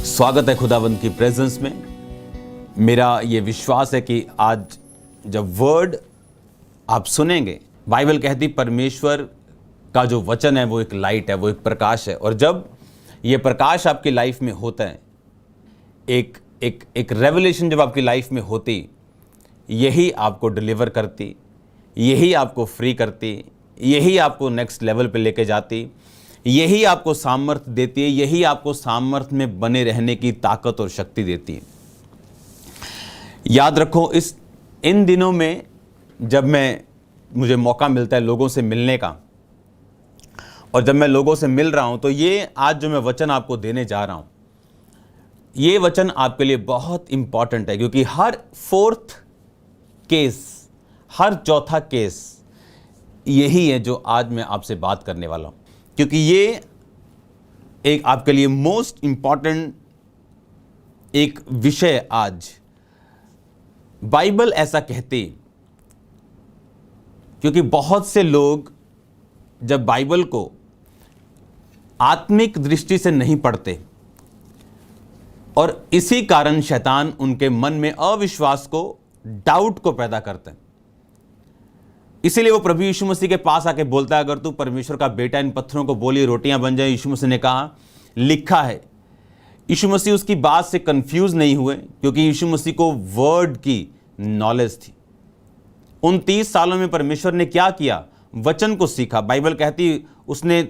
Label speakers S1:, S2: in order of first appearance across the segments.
S1: स्वागत है खुदावंद की प्रेजेंस में। मेरा ये विश्वास है कि आज जब वर्ड आप सुनेंगे, बाइबल कहती परमेश्वर का जो वचन है वो एक लाइट है, वो एक प्रकाश है। और जब ये प्रकाश आपकी लाइफ में होता है, एक रेवलेशन जब आपकी लाइफ में होती, यही आपको डिलीवर करती, यही आपको फ्री करती, यही आपको नेक्स्ट लेवल पे लेके जाती, यही आपको सामर्थ्य देती है, यही आपको सामर्थ्य में बने रहने की ताकत और शक्ति देती है। याद रखो, इन दिनों में जब मुझे मौका मिलता है लोगों से मिलने का, और जब मैं लोगों से मिल रहा हूं, तो ये आज जो मैं वचन आपको देने जा रहा हूं, ये वचन आपके लिए बहुत इंपॉर्टेंट है, क्योंकि हर फोर्थ केस, हर चौथा केस यही है जो आज मैं आपसे बात करने वाला हूं। क्योंकि ये एक आपके लिए मोस्ट इंपॉर्टेंट एक विषय आज बाइबल ऐसा कहती, क्योंकि बहुत से लोग जब बाइबल को आत्मिक दृष्टि से नहीं पढ़ते, और इसी कारण शैतान उनके मन में अविश्वास को, डाउट को पैदा करते हैं। इसीलिए वो प्रभु यीशु मसीह के पास आके बोलता है, अगर तू परमेश्वर का बेटा, इन पत्थरों को बोलिए रोटियां बन जाए। यीशु मसीह ने कहा, लिखा है। यीशु मसीह उसकी बात से कंफ्यूज नहीं हुए, क्योंकि यीशु मसीह को वर्ड की नॉलेज थी। उन 30 सालों में परमेश्वर ने क्या किया? वचन को सीखा। बाइबल कहती उसने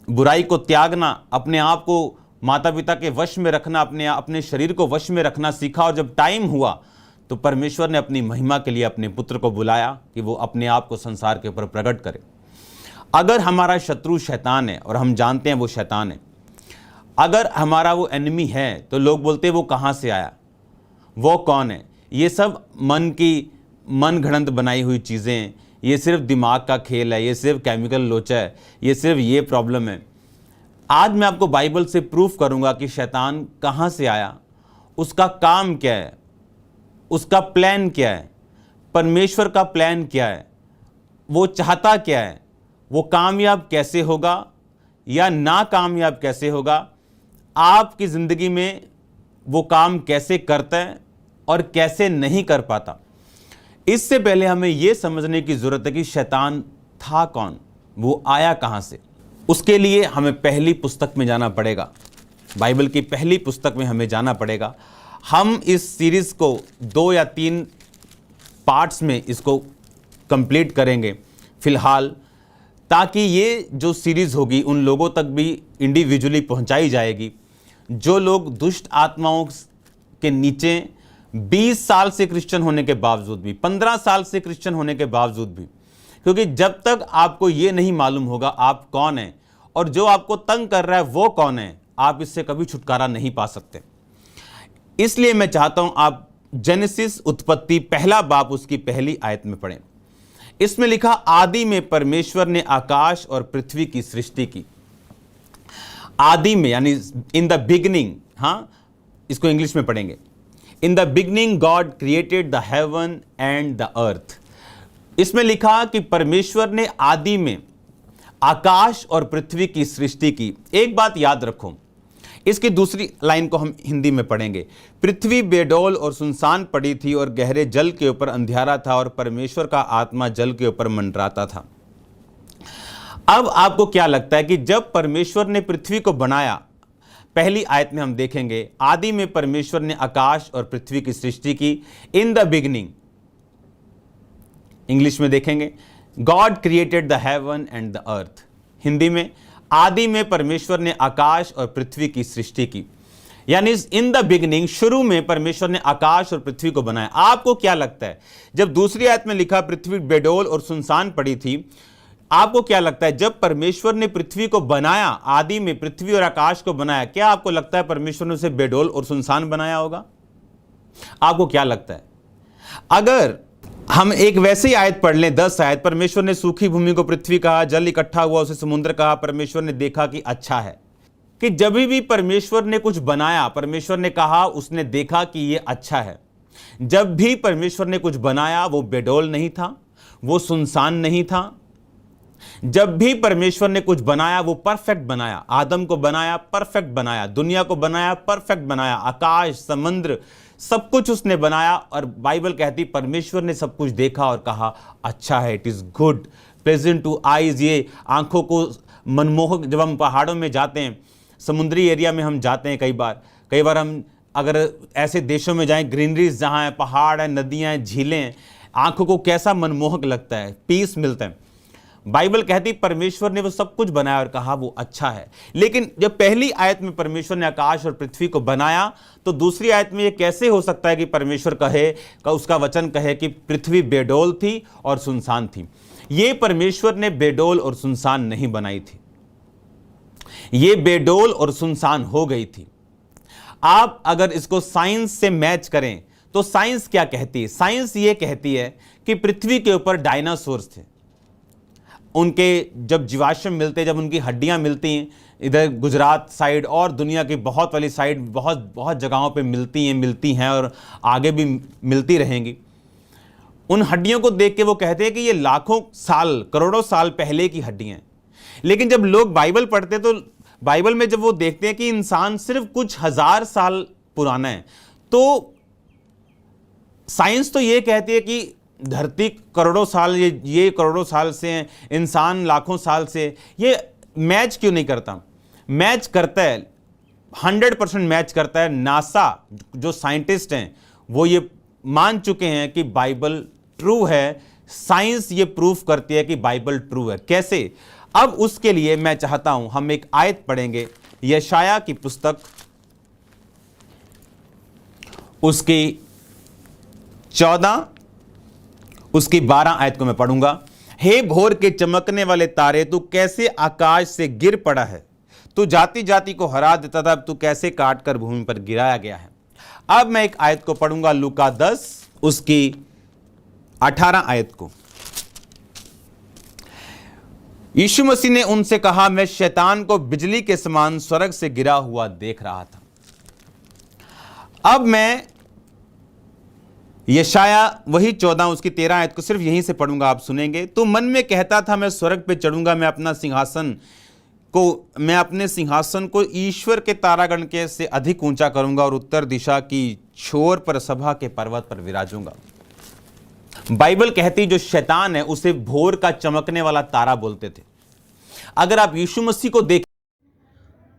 S1: बुराई को त्यागना, अपने आप को माता पिता के वश में रखना, अपने शरीर को वश में रखना सीखा। और जब टाइम हुआ तो परमेश्वर ने अपनी महिमा के लिए अपने पुत्र को बुलाया कि वो अपने आप को संसार के ऊपर प्रकट करे। अगर हमारा शत्रु शैतान है, और हम जानते हैं वो शैतान है, अगर हमारा वो एनिमी है, तो लोग बोलते हैं वो कहाँ से आया, वो कौन है? ये सब मन घड़ंत बनाई हुई चीज़ें, ये सिर्फ दिमाग का खेल है, ये सिर्फ केमिकल लोचा है, ये सिर्फ ये प्रॉब्लम है। आज मैं आपको बाइबल से प्रूफ करूंगा कि शैतान कहाँ से आया, उसका काम क्या है, उसका प्लान क्या है, परमेश्वर का प्लान क्या है, वो चाहता क्या है, वो कामयाब कैसे होगा या नाकामयाब कैसे होगा, आपकी ज़िंदगी में वो काम कैसे करता है और कैसे नहीं कर पाता। इससे पहले हमें ये समझने की ज़रूरत है कि शैतान था कौन, वो आया कहाँ से। उसके लिए हमें पहली पुस्तक में जाना पड़ेगा, बाइबल की पहली पुस्तक में हमें जाना पड़ेगा। हम इस सीरीज़ को 2 या 3 पार्ट्स में इसको कंप्लीट करेंगे फ़िलहाल, ताकि ये जो सीरीज़ होगी उन लोगों तक भी इंडिविजुअली पहुंचाई जाएगी जो लोग दुष्ट आत्माओं के नीचे 20 साल से क्रिश्चियन होने के बावजूद भी, 15 साल से क्रिश्चियन होने के बावजूद भी, क्योंकि जब तक आपको ये नहीं मालूम होगा आप कौन हैं और जो आपको तंग कर रहा है वो कौन है, आप इससे कभी छुटकारा नहीं पा सकते। इसलिए मैं चाहता हूं आप जेनेसिस, उत्पत्ति, पहला बाब, उसकी पहली आयत में पढ़ें। इसमें लिखा, आदि में परमेश्वर ने आकाश और पृथ्वी की सृष्टि की। आदि में यानी इन द बिगनिंग, इसको इंग्लिश में पढ़ेंगे। In the beginning God created the heaven and the earth. इसमें लिखा कि परमेश्वर ने आदि में आकाश और पृथ्वी की सृष्टि की। एक बात याद रखो, इसकी दूसरी लाइन को हम हिंदी में पढ़ेंगे। पृथ्वी बेडौल और सुनसान पड़ी थी और गहरे जल के ऊपर अंधियारा था और परमेश्वर का आत्मा जल के ऊपर मंडराता था। अब आपको क्या लगता है कि जब परमेश्वर ने पृथ्वी को बनाया, पहली आयत में हम देखेंगे, आदि में परमेश्वर ने आकाश और पृथ्वी की सृष्टि की। इन द बिगनिंग, इंग्लिश में देखेंगे, God created the heaven and the earth. Hindi में, आदि में परमेश्वर ने आकाश और पृथ्वी की सृष्टि की। यानी इन द बिगनिंग, शुरू में परमेश्वर ने आकाश और पृथ्वी को बनाया। आपको क्या लगता है, जब दूसरी आयत में लिखा पृथ्वी बेडौल और सुनसान पड़ी थी, आपको क्या लगता है जब परमेश्वर ने पृथ्वी को बनाया, आदि में पृथ्वी और आकाश को बनाया, क्या आपको लगता है परमेश्वर ने उसे बेडौल और सुनसान बनाया होगा? आपको क्या लगता है? अगर हम एक वैसे ही आयत पढ़ लें, 10 आयत, परमेश्वर ने सूखी भूमि को पृथ्वी कहा, जल इकट्ठा हुआ उसे समुद्र कहा, परमेश्वर ने देखा कि अच्छा है। कि जब भी परमेश्वर ने कुछ बनाया, परमेश्वर ने कहा, उसने देखा कि ये अच्छा है। जब भी परमेश्वर ने कुछ बनाया, वो बेडौल नहीं था, वो सुनसान नहीं था, जब भी परमेश्वर ने कुछ बनाया वो परफेक्ट बनाया। आदम को बनाया, परफेक्ट बनाया। दुनिया को बनाया, परफेक्ट बनाया। आकाश, समुद्र, सब कुछ उसने बनाया। और बाइबल कहती परमेश्वर ने सब कुछ देखा और कहा अच्छा है, it is good, pleasant two eyes. ये आंखों को मनमोहक। जब हम पहाड़ों में जाते हैं, समुद्री एरिया में हम जाते हैं, कई बार हम अगर ऐसे देशों में जाएं, ग्रीनरीज जहाँ है, पहाड़ है, नदियाँ हैं, झीलें हैं, आंखों को कैसा मनमोहक लगता है, पीस मिलता है। बाइबल कहती परमेश्वर ने वो सब कुछ बनाया और कहा वो अच्छा है। लेकिन जब पहली आयत में परमेश्वर ने आकाश और पृथ्वी को बनाया, तो दूसरी आयत में ये कैसे हो सकता है कि परमेश्वर उसका वचन कहे कि पृथ्वी बेडौल थी और सुनसान थी? ये परमेश्वर ने बेडौल और सुनसान नहीं बनाई थी, ये बेडौल और सुनसान हो गई थी। आप अगर इसको साइंस से मैच करें तो साइंस क्या कहती है? साइंस ये कहती है कि पृथ्वी के ऊपर डायनासोर्स थे। उनके जब जीवाश्म मिलते, जब उनकी हड्डियां मिलती हैं, इधर गुजरात साइड और दुनिया की बहुत वाली साइड बहुत बहुत जगहों पे मिलती हैं और आगे भी मिलती रहेंगी। उन हड्डियों को देख के वो कहते हैं कि ये लाखों साल, करोड़ों साल पहले की हड्डियां हैं। लेकिन जब लोग बाइबल पढ़ते तो बाइबल में जब वो देखते हैं कि इंसान सिर्फ कुछ हजार साल पुराना है, तो साइंस तो ये कहती है कि धरती करोड़ों साल, ये करोड़ों साल से हैं, इंसान लाखों साल से। ये मैच क्यों नहीं करता? मैच करता है, 100% मैच करता है। नासा जो साइंटिस्ट हैं वो ये मान चुके हैं कि बाइबल ट्रू है। साइंस ये प्रूफ करती है कि बाइबल ट्रू है। कैसे? अब उसके लिए मैं चाहता हूं हम एक आयत पढ़ेंगे, यशाया की पुस्तक, उसकी 14 उसकी 12 आयत को मैं पढ़ूंगा। हे भोर के चमकने वाले तारे, तू कैसे आकाश से गिर पड़ा है, तू जाति जाति को हरा देता था, अब तू कैसे काट कर भूमि पर गिराया गया है। अब मैं एक आयत को पढ़ूंगा, लूका 10 उसकी 18 आयत को। यीशु मसीह ने उनसे कहा, मैं शैतान को बिजली के समान स्वर्ग से गिरा हुआ देख रहा था। अब मैं यशाया वही 14 उसकी 13 आयत को सिर्फ यहीं से पढ़ूंगा, आप सुनेंगे। तो मन में कहता था, मैं स्वर्ग पे चढ़ूंगा, मैं अपने सिंहासन को ईश्वर के तारागण के से अधिक ऊंचा करूंगा और उत्तर दिशा की छोर पर सभा के पर्वत पर विराजूंगा। बाइबल कहती जो शैतान है उसे भोर का चमकने वाला तारा बोलते थे। अगर आप यीशु मसीह को देख,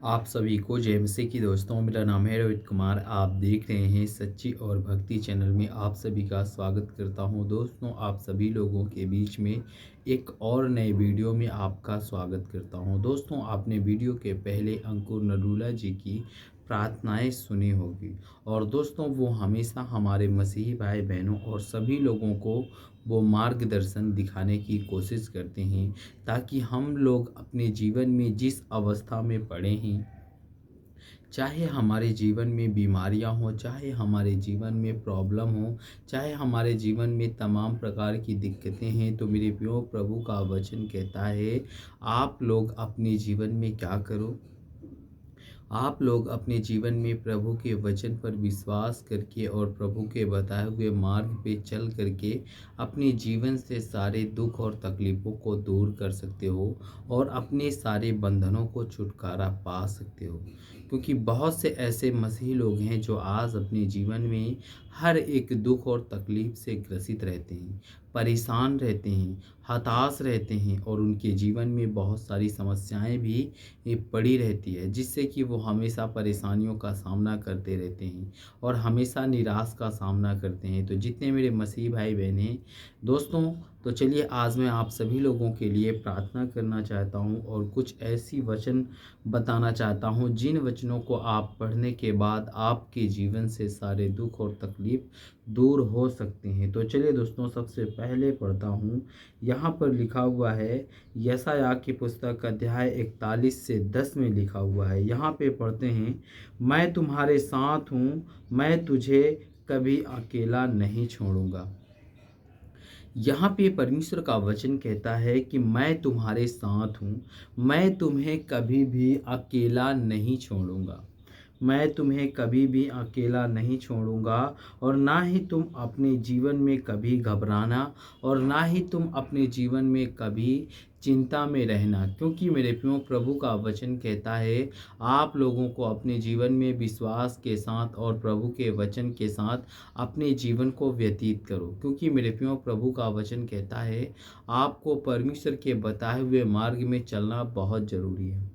S2: आप सभी को जय मसीह की दोस्तों, मेरा नाम है रोहित कुमार। आप देख रहे हैं सच्ची और भक्ति चैनल में आप सभी का स्वागत करता हूं। दोस्तों, आप सभी लोगों के बीच में एक और नए वीडियो में आपका स्वागत करता हूं। दोस्तों, आपने वीडियो के पहले अंकुर नरूला जी की प्रार्थनाएं सुनी होगी और दोस्तों वो हमेशा हमारे मसीही भाई बहनों और सभी लोगों को वो मार्गदर्शन दिखाने की कोशिश करते हैं ताकि हम लोग अपने जीवन में जिस अवस्था में पड़े हैं, चाहे हमारे जीवन में बीमारियां हो, चाहे हमारे जीवन में प्रॉब्लम हो, चाहे हमारे जीवन में तमाम प्रकार की दिक्कतें हैं, तो मेरे प्रिय प्रभु का वचन कहता है आप लोग अपने जीवन में क्या करो, आप लोग अपने जीवन में प्रभु के वचन पर विश्वास करके और प्रभु के बताए हुए मार्ग पे चल करके अपने जीवन से सारे दुख और तकलीफ़ों को दूर कर सकते हो और अपने सारे बंधनों को छुटकारा पा सकते हो। क्योंकि बहुत से ऐसे मसीही लोग हैं जो आज अपने जीवन में हर एक दुख और तकलीफ़ से ग्रसित रहते हैं, परेशान रहते हैं, हताश रहते हैं और उनके जीवन में बहुत सारी समस्याएं भी पड़ी रहती है, जिससे कि वो हमेशा परेशानियों का सामना करते रहते हैं और हमेशा निराश का सामना करते हैं। तो जितने मेरे मसीह भाई बहन हैं दोस्तों, तो चलिए आज मैं आप सभी लोगों के लिए प्रार्थना करना चाहता हूं और कुछ ऐसी वचन बताना चाहता हूं जिन वचनों को आप पढ़ने के बाद आपके जीवन से सारे दुख और तकलीफ़ दूर हो सकते हैं। तो चलिए दोस्तों, सबसे पहले पढ़ता हूं। यहाँ पर लिखा हुआ है यशायाह की पुस्तक अध्याय 41 से 10 में लिखा हुआ है। यहाँ पे पढ़ते हैं, मैं तुम्हारे साथ हूँ, मैं तुझे कभी अकेला नहीं छोड़ूंगा। यहाँ पे परमेश्वर का वचन कहता है कि मैं तुम्हारे साथ हूँ, मैं तुम्हें कभी भी अकेला नहीं छोड़ूंगा, मैं तुम्हें कभी भी अकेला नहीं छोड़ूंगा और ना ही तुम अपने जीवन में कभी घबराना और ना ही तुम अपने जीवन में कभी चिंता में रहना, क्योंकि मेरे प्रियो प्रभु का वचन कहता है आप लोगों को अपने जीवन में विश्वास के साथ और प्रभु के वचन के साथ अपने जीवन को व्यतीत करो। क्योंकि मेरे प्रियो प्रभु का वचन कहता है आपको परमेश्वर के बताए हुए मार्ग में चलना बहुत ज़रूरी है।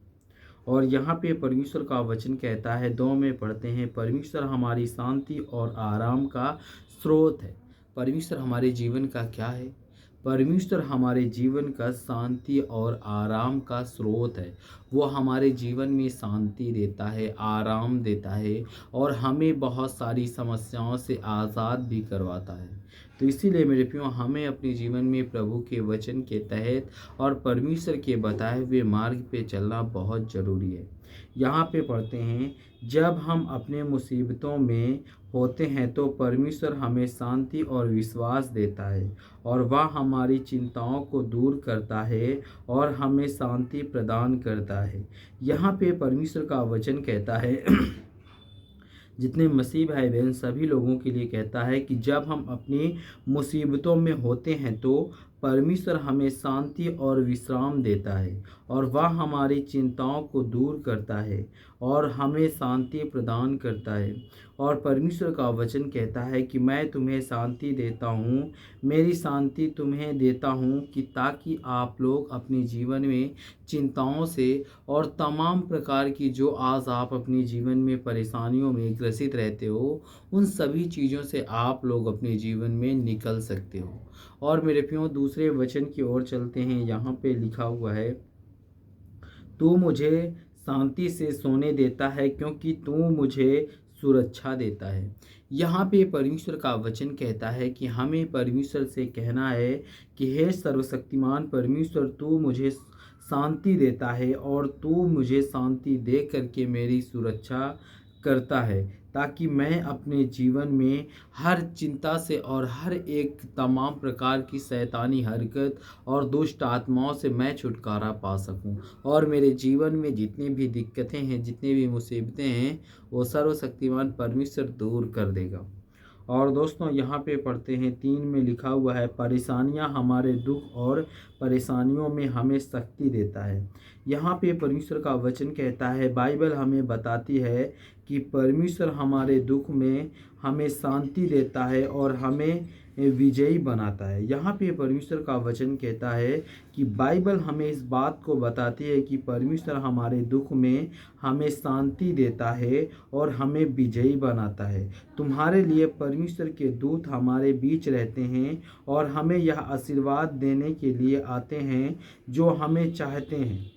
S2: और यहाँ पे परमेश्वर का वचन कहता है, 2 में पढ़ते हैं, परमेश्वर हमारी शांति और आराम का स्रोत है। परमेश्वर हमारे जीवन का क्या है? परमेश्वर हमारे जीवन का शांति और आराम का स्रोत है। वो हमारे जीवन में शांति देता है, आराम देता है और हमें बहुत सारी समस्याओं से आज़ाद भी करवाता है। तो इसीलिए मेरे प्रियो हमें अपने जीवन में प्रभु के वचन के तहत और परमेश्वर के बताए हुए मार्ग पे चलना बहुत ज़रूरी है। यहाँ पे पढ़ते हैं, जब हम अपने मुसीबतों में होते हैं तो परमेश्वर हमें शांति और विश्वास देता है और वह हमारी चिंताओं को दूर करता है और हमें शांति प्रदान करता है। यहाँ पे परमेश्वर का वचन कहता है जितने मसीह भाई बहन सभी लोगों के लिए कहता है कि जब हम अपनी मुसीबतों में होते हैं तो परमेश्वर हमें शांति और विश्राम देता है और वह हमारी चिंताओं को दूर करता है और हमें शांति प्रदान करता है। और परमेश्वर का वचन कहता है कि मैं तुम्हें शांति देता हूँ, मेरी शांति तुम्हें देता हूँ, कि ताकि आप लोग अपने जीवन में चिंताओं से और तमाम प्रकार की जो आज आप अपने जीवन में परेशानियों में ग्रसित रहते हो, उन सभी चीज़ों से आप लोग अपने जीवन में निकल सकते हो। और मेरे प्रियो दूसरे वचन की ओर चलते हैं। यहाँ पे लिखा हुआ है, तू मुझे शांति से सोने देता है क्योंकि तू मुझे सुरक्षा देता है। यहाँ पे परमेश्वर का वचन कहता है कि हमें परमेश्वर से कहना है कि हे सर्वशक्तिमान परमेश्वर, तू मुझे शांति देता है और तू मुझे शांति दे करके मेरी सुरक्षा करता है, ताकि मैं अपने जीवन में हर चिंता से और हर एक तमाम प्रकार की शैतानी हरकत और दुष्ट आत्माओं से मैं छुटकारा पा सकूं और मेरे जीवन में जितनी भी दिक्कतें हैं, जितनी भी मुसीबतें हैं, वो सर्वशक्तिमान परमेश्वर दूर कर देगा। और दोस्तों यहाँ पे पढ़ते हैं 3 में लिखा हुआ है, परेशानियाँ हमारे दुख और परेशानियों में हमें शक्ति देता है। यहाँ पे परमेश्वर का वचन कहता है, बाइबल हमें बताती है कि परमेश्वर हमारे दुख में हमें शांति देता है और हमें विजयी बनाता है। यहाँ पे परमेश्वर का वचन कहता है कि बाइबल हमें इस बात को बताती है कि परमेश्वर हमारे दुख में हमें शांति देता है और हमें विजयी बनाता है। तुम्हारे लिए परमेश्वर के दूत हमारे बीच रहते हैं और हमें यह आशीर्वाद देने के लिए आते हैं जो हमें चाहते हैं।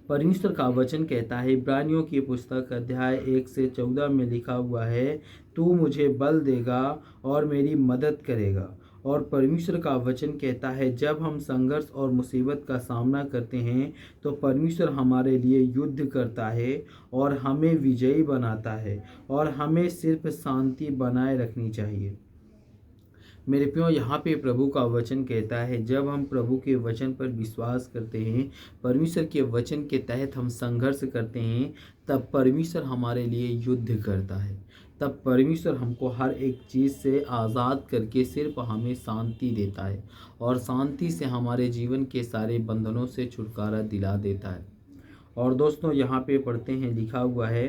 S2: परमेश्वर का वचन कहता है, इब्रानियों की पुस्तक अध्याय 1 से 14 में लिखा हुआ है, तू मुझे बल देगा और मेरी मदद करेगा। और परमेश्वर का वचन कहता है, जब हम संघर्ष और मुसीबत का सामना करते हैं तो परमेश्वर हमारे लिए युद्ध करता है और हमें विजयी बनाता है और हमें सिर्फ शांति बनाए रखनी चाहिए। मेरे प्रियो यहाँ पे प्रभु का वचन कहता है, जब हम प्रभु के वचन पर विश्वास करते हैं, परमेश्वर के वचन के तहत हम संघर्ष करते हैं, तब परमेश्वर हमारे लिए युद्ध करता है। तब परमेश्वर हमको हर एक चीज़ से आज़ाद करके सिर्फ हमें शांति देता है और शांति से हमारे जीवन के सारे बंधनों से छुटकारा दिला देता है। और दोस्तों यहाँ पे पढ़ते हैं, लिखा हुआ है,